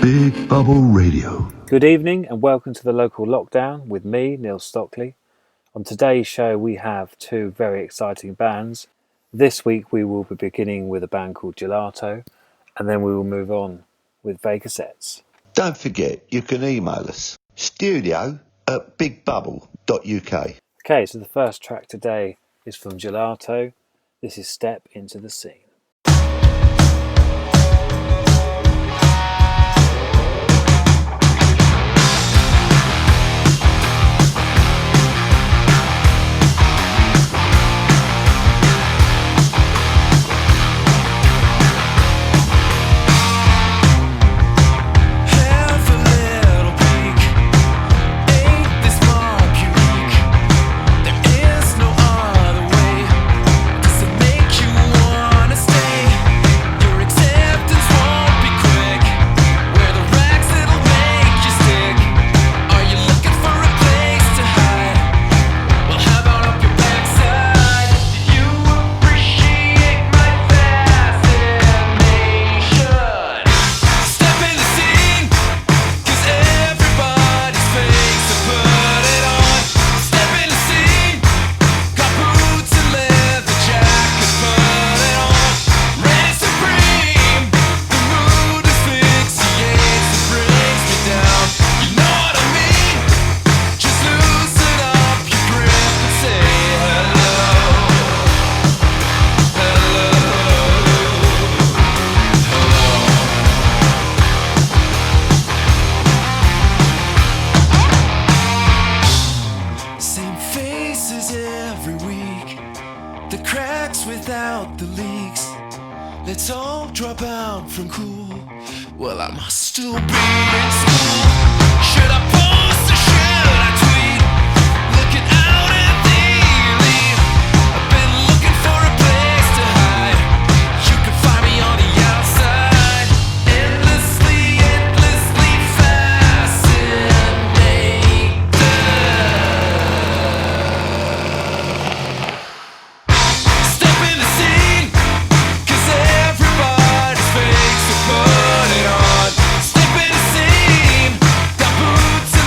Big Bubble Radio. Good evening and welcome to the Local Lockdown with me, Neil Stockley. On today's show we have two very exciting bands. This week we will be beginning with a band called Gelato, and then we will move on with Vegasettes. Don't forget, you can email us, studio@bigbubble.uk. Okay, so the first track today is from Gelato. This is Step Into the Scene. Put it on, step in the scene, got boots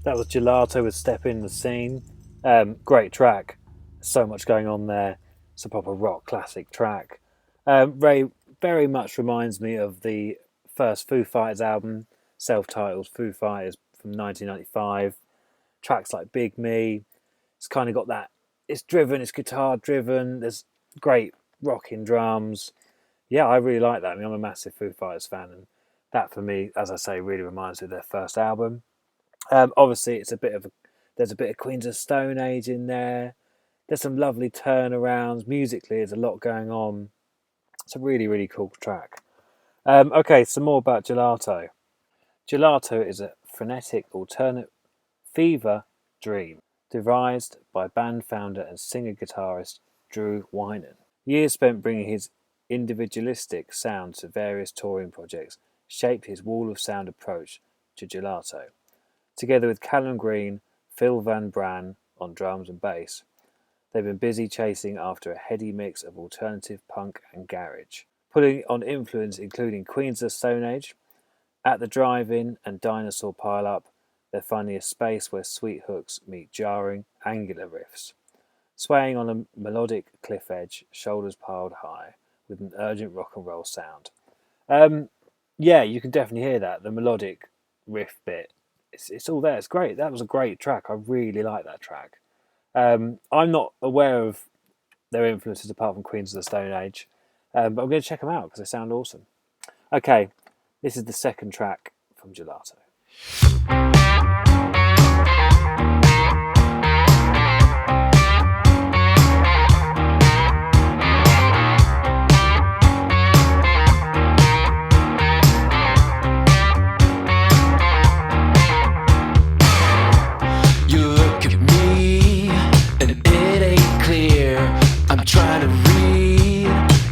That was Gelato with Step in the Scene. Great track. So much going on there. It's a proper rock classic track. Very much reminds me of the first Foo Fighters album, self-titled Foo Fighters from 1995. Tracks like Big Me. It's kind of got that. It's driven. It's guitar driven. There's great rocking drums. Yeah, I really like that. I mean, I'm a massive Foo Fighters fan, and that for me, as I say, really reminds me of their first album. Obviously, there's a bit of Queens of Stone Age in there. There's some lovely turnarounds. Musically, there's a lot going on. It's a really, really cool track. Okay, some more about Gelato. Gelato is a frenetic alternate fever dream devised by band founder and singer-guitarist Drew Wynan. Years spent bringing his individualistic sound to various touring projects shaped his wall of sound approach to Gelato. Together with Callum Green, Phil Van Bran on drums and bass, they've been busy chasing after a heady mix of alternative punk and garage, pulling on influence including Queens of the Stone Age. At the Drive-In and Dinosaur Pile-Up, they're finding a space where sweet hooks meet jarring, angular riffs. Swaying on a melodic cliff edge, shoulders piled high, with an urgent rock and roll sound. Yeah, you can definitely hear that, the melodic riff bit. It's all there. It's great. That was a great track. I really like that track. I'm not aware of their influences apart from Queens of the Stone Age, but I'm going to check them out because they sound awesome. Okay, this is the second track from Gelato. Trying to read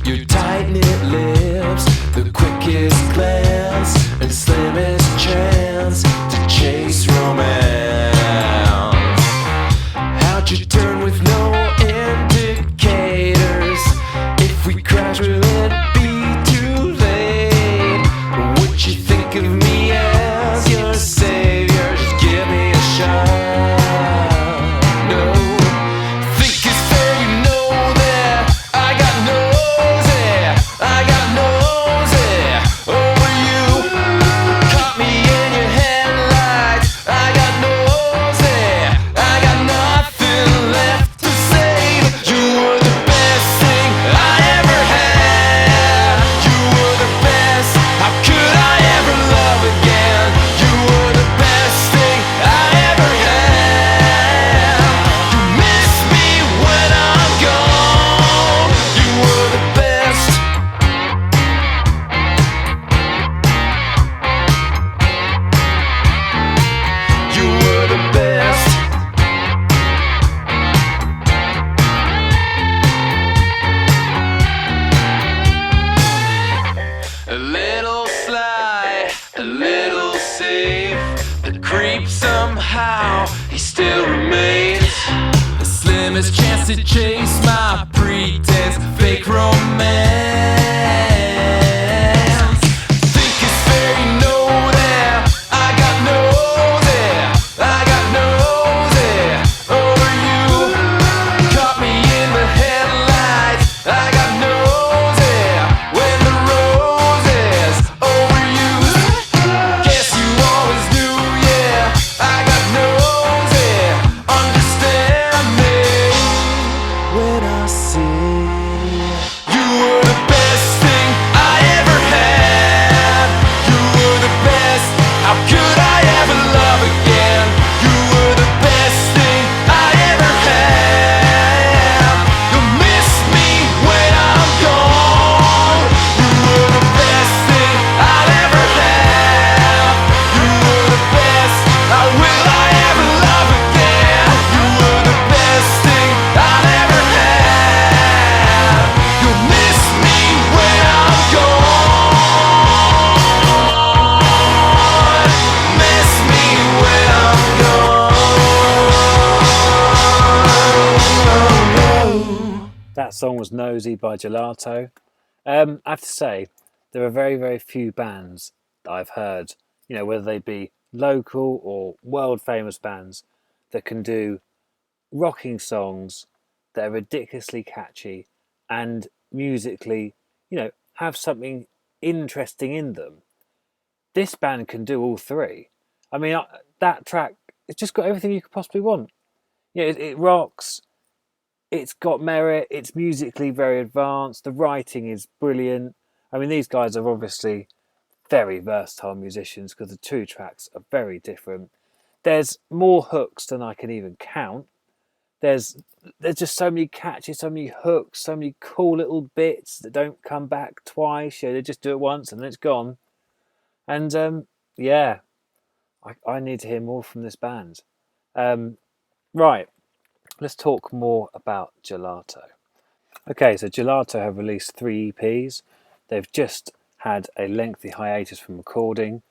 your tight-knit lips, the quickest glance and slimmest chance to chase romance. How'd you turn with no indicators? If we crash, will it be too late? Would you think of me as your savior? Just give me a shot. Somehow he still remains the slimmest chance to chase my pretense, fake romance. Think it's fair, you know that I got nosy, I got nosy over you. Caught me in the headlights, I got nosy when the roses overused. Guess you always knew, yeah, I got nosy. Understand me when I say you were the best thing I ever had. You were the best. How could I ever love again? You were the best thing I ever had. You'll miss me when I'm gone. You were the best thing I'll ever have. You were the best. How will I ever love again? You were the best thing I'll ever have. You'll miss me when I'm gone. Miss me when I'm gone. That song was Nosy by Gelato. I have to say, there are very, very few bands that I've heard, whether they be local or world famous bands that can do rocking songs that are ridiculously catchy and musically, have something interesting in them. This band can do all three. I mean, that track, it's just got everything you could possibly want. It rocks, it's got merit, it's musically very advanced, the writing is brilliant. I mean, these guys are obviously very versatile musicians because the two tracks are very different. There's more hooks than I can even count. There's just so many catches, so many hooks, so many cool little bits that don't come back twice. They just do it once and then it's gone. And yeah, I need to hear more from this band. Right, let's talk more about Gelato. Okay, so Gelato have released 3 EPs. They've just had a lengthy hiatus from recording,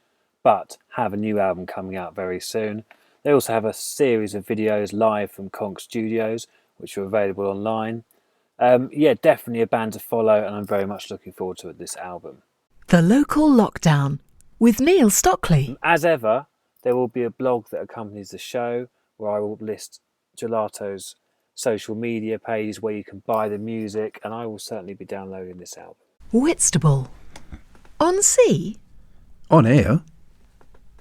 but have a new album coming out very soon. They also have a series of videos live from Conch Studios, which are available online. Yeah, definitely a band to follow, and I'm very much looking forward to this album. The Local Lockdown with Neil Stockley. As ever, there will be a blog that accompanies the show where I will list Gelato's social media pages where you can buy the music, and I will certainly be downloading this album. Whitstable. On sea. On air.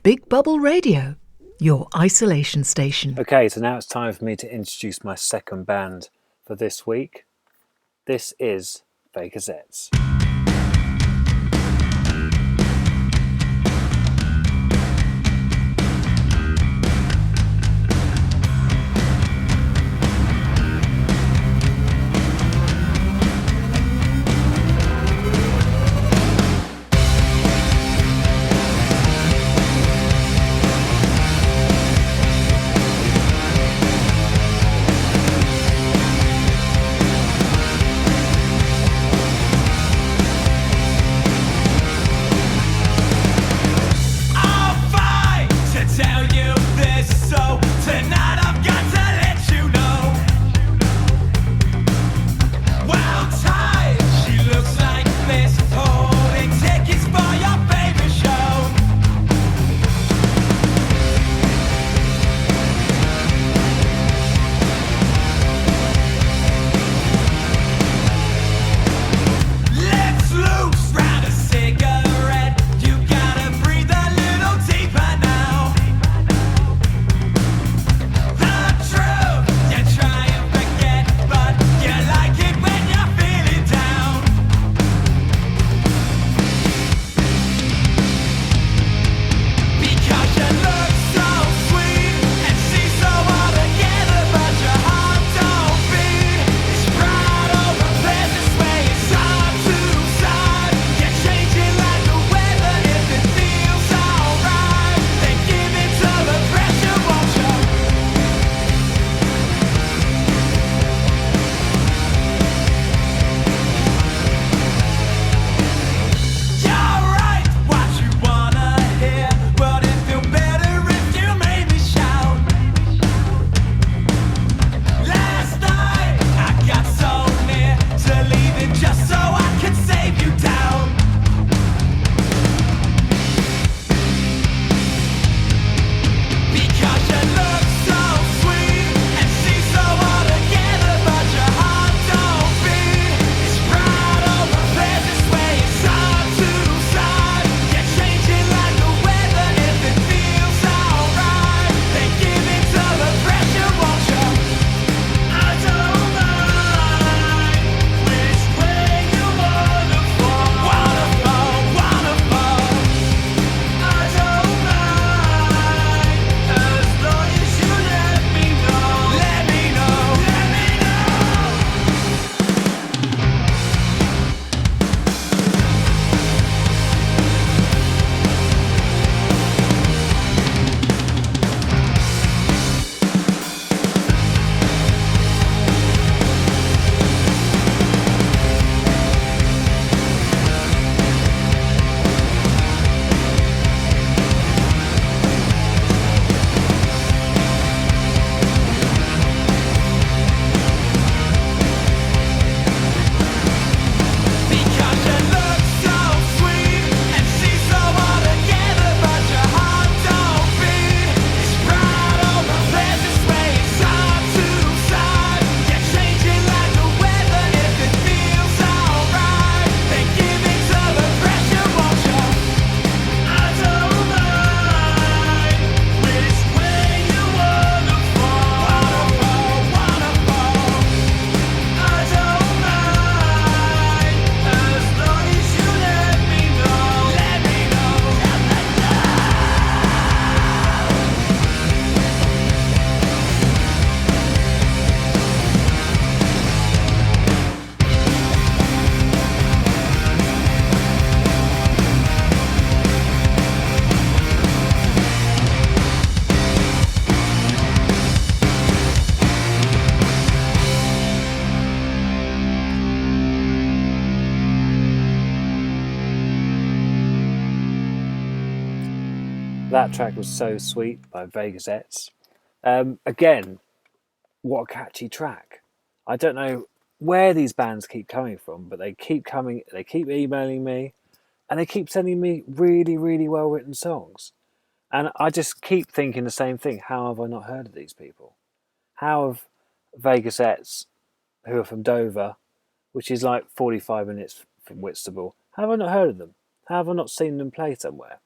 Big Bubble Radio. Your isolation station. Okay, so now it's time for me to introduce my second band for this week. This is Vegasettes. That track was So Sweet by Vegasettes. Again, what a catchy track. I don't know where these bands keep coming from, but they keep emailing me, and they keep sending me really, really well written songs. And I just keep thinking the same thing. How have I not heard of these people? How have Vegasettes, who are from Dover, which is like 45 minutes from Whitstable, how have I not heard of them? How have I not seen them play somewhere?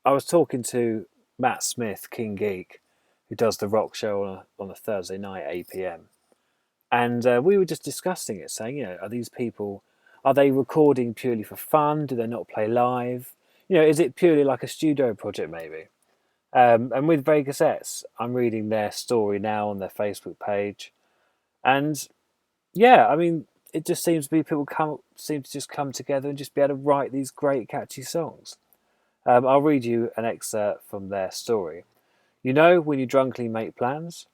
I was talking to Matt Smith, King Geek, who does the rock show on a Thursday night, 8 p.m. And we were just discussing it, saying, are these people, are they recording purely for fun? Do they not play live? Is it purely like a studio project maybe? And with Vegasettes, I'm reading their story now on their Facebook page. And yeah, I mean, it just seems to be people seem to just come together and just be able to write these great catchy songs. I'll read you an excerpt from their story. When you drunkenly make plans?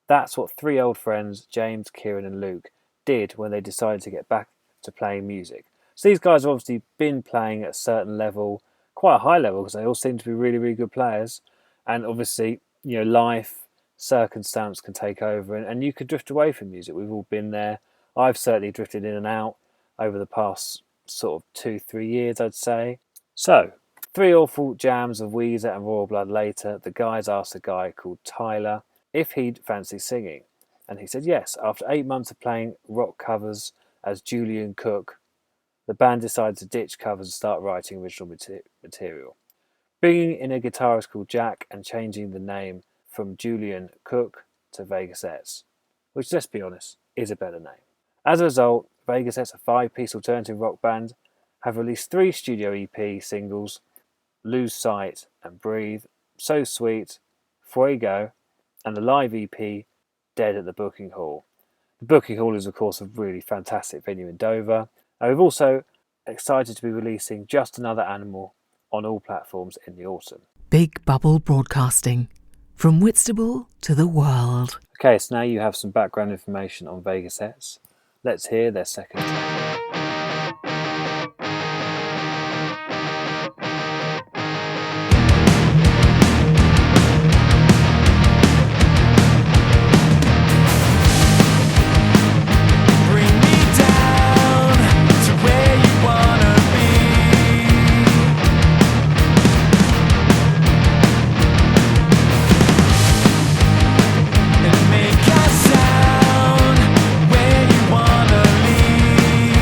That's what three old friends, James, Kieran and Luke, did when they decided to get back to playing music. So these guys have obviously been playing at a certain level, quite a high level, because they all seem to be really, really good players. And obviously, life, circumstance can take over and you could drift away from music. We've all been there. I've certainly drifted in and out over the past sort of 2-3 years, I'd say. So, 3 awful jams of Weezer and Royal Blood later, the guys asked a guy called Tyler if he'd fancy singing. And he said yes. After 8 months of playing rock covers as Julian Cook, the band decided to ditch covers and start writing original material. Bringing in a guitarist called Jack and changing the name from Julian Cook to Vegasettes, which, let's be honest, is a better name. As a result, Vegasettes, a 5-piece alternative rock band, have released 3 studio EP singles, Lose Sight and Breathe, So Sweet, Fuego, and the live EP, Dead at the Booking Hall. The Booking Hall is, of course, a really fantastic venue in Dover. And we've also excited to be releasing Just Another Animal on all platforms in the autumn. Big Bubble Broadcasting. From Whitstable to the world. Okay, so now you have some background information on Vegasettes. Let's hear their second track. Make a sound where you wanna leave.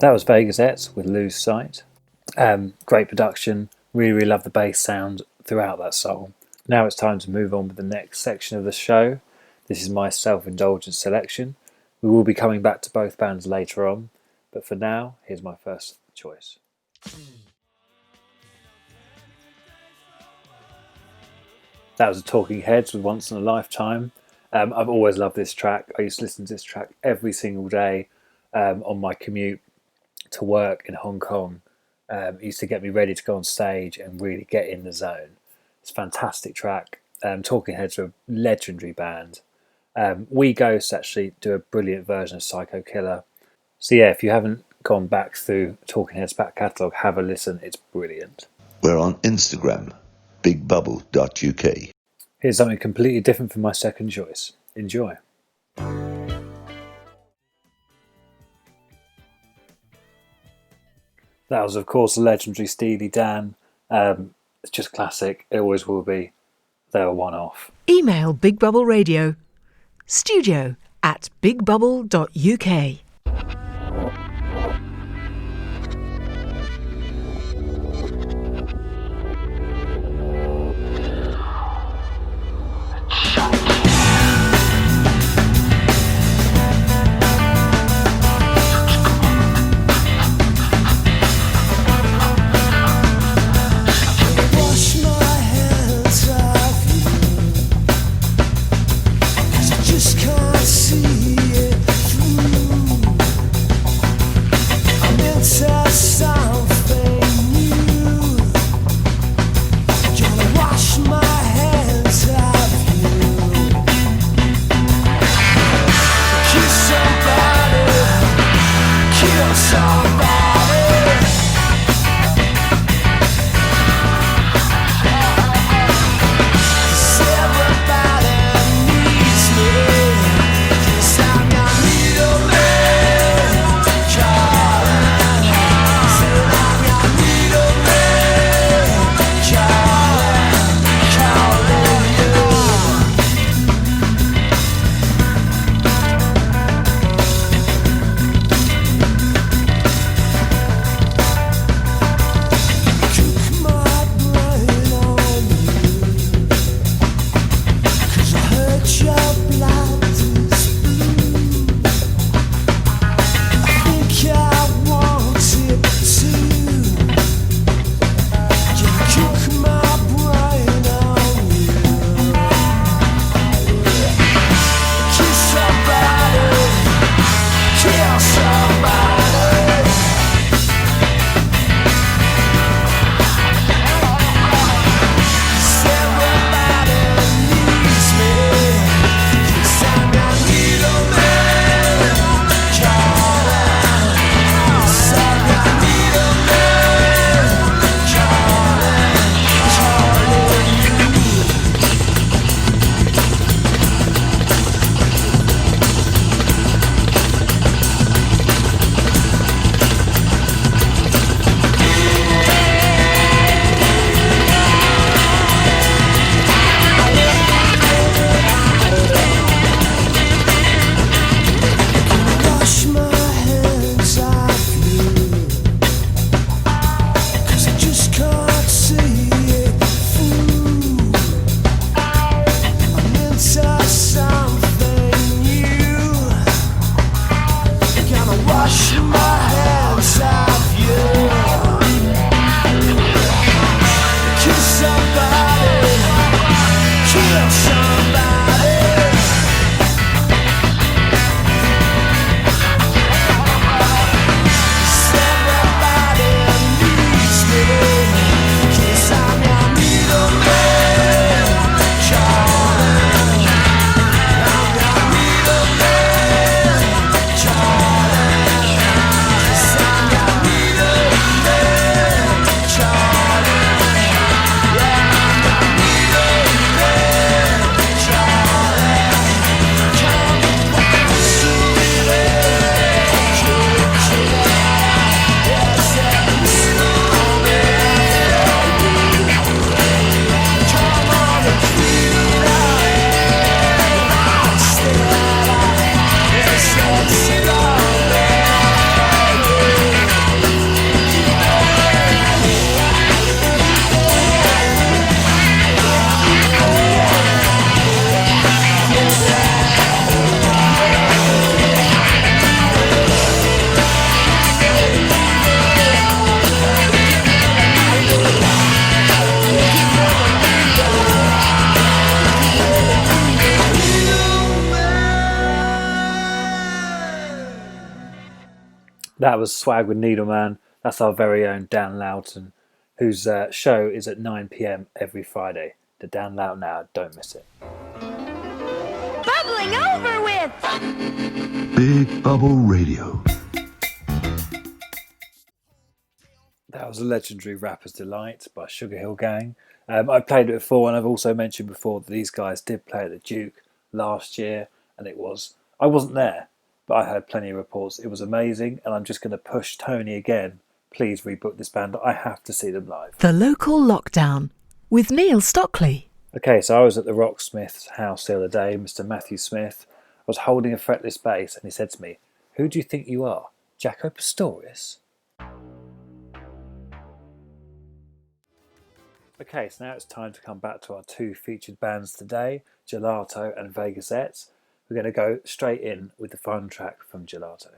That was Vegasettes with Lose Sight. Great production, really love the bass sound throughout that song. Now it's time to move on with the next section of the show. This is my self-indulgent selection. We will be coming back to both bands later on, but for now, here's my first choice. That was the Talking Heads with Once in a Lifetime. I've always loved this track. I used to listen to this track every single day on my commute to work in Hong Kong. It used to get me ready to go on stage and really get in the zone. It's a fantastic track. Talking Heads are a legendary band. We Ghosts actually do a brilliant version of Psycho Killer. So yeah, if you haven't gone back through Talking Heads back catalogue, have a listen. It's brilliant. We're on Instagram, bigbubble.uk. Here's something completely different from my second choice. Enjoy. That was, of course, the legendary Steely Dan. It's just classic. It always will be. They're a one-off. Email Big Bubble Radio, studio@bigbubble.uk. Wash my hands off you, 'cause I just can't see it through. That was Swag with Needleman. That's our very own Dan Loughton, whose show is at 9 p.m. every Friday. The Dan Loughton Hour, don't miss it. Bubbling over with! Big Bubble Radio. That was a legendary Rapper's Delight by Sugar Hill Gang. I've played it before, and I've also mentioned before that these guys did play at the Duke last year, and I wasn't there, but I heard plenty of reports. It was amazing, and I'm just going to push Tony again. Please rebook this band. I have to see them live. The Local Lockdown with Neil Stockley. Okay, so I was at the Rocksmith's house the other day, Mr. Matthew Smith. I was holding a fretless bass, and he said to me, "Who do you think you are, Jaco Pastorius?" Okay, so now it's time to come back to our two featured bands today, Gelato and Vegasettes. We're going to go straight in with the final track from Gelato.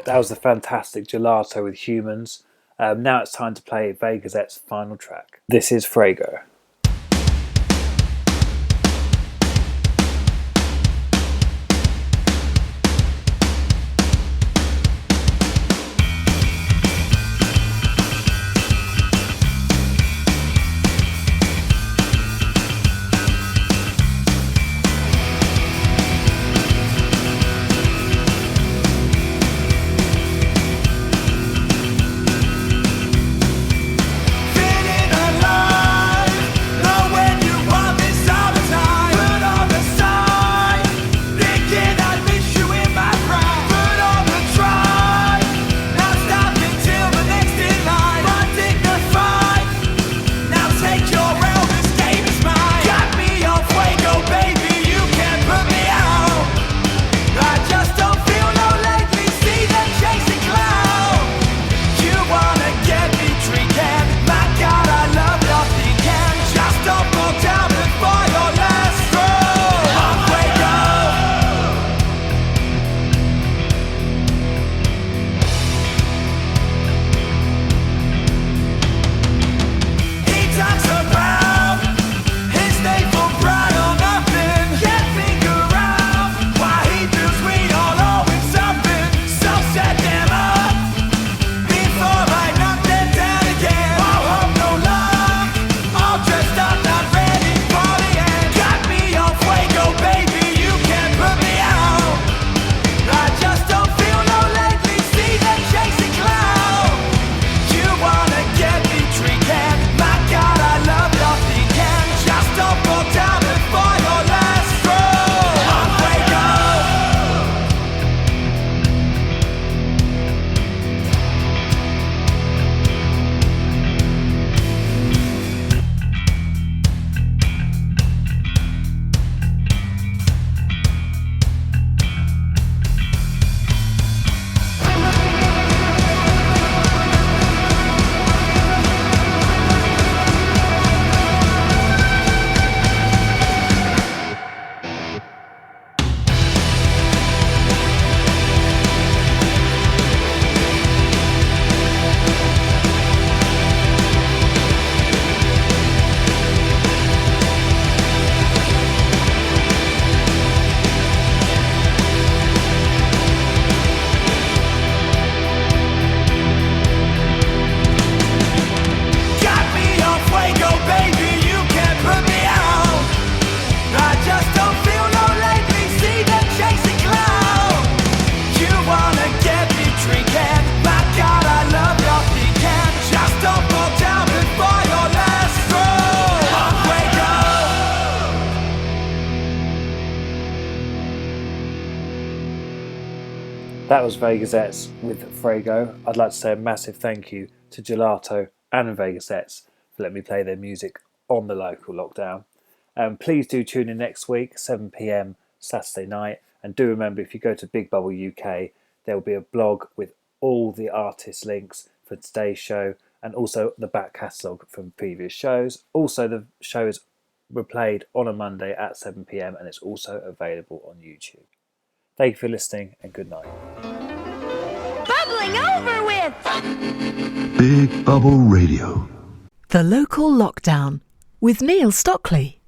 That was the fantastic Gelato with Humans. Now it's time to play Vegasette's final track. This is Frago. That was Vegasettes with Frago. I'd like to say a massive thank you to Gelato and Vegasettes for letting me play their music on the local lockdown. Please do tune in next week, 7 p.m. Saturday night. And do remember, if you go to Big Bubble UK, there will be a blog with all the artist links for today's show and also the back catalogue from previous shows. Also, the show is replayed on a Monday at 7 p.m. and it's also available on YouTube. Thank you for listening and good night. Bubbling over with. Big Bubble Radio. The Local Lockdown with Neil Stockley.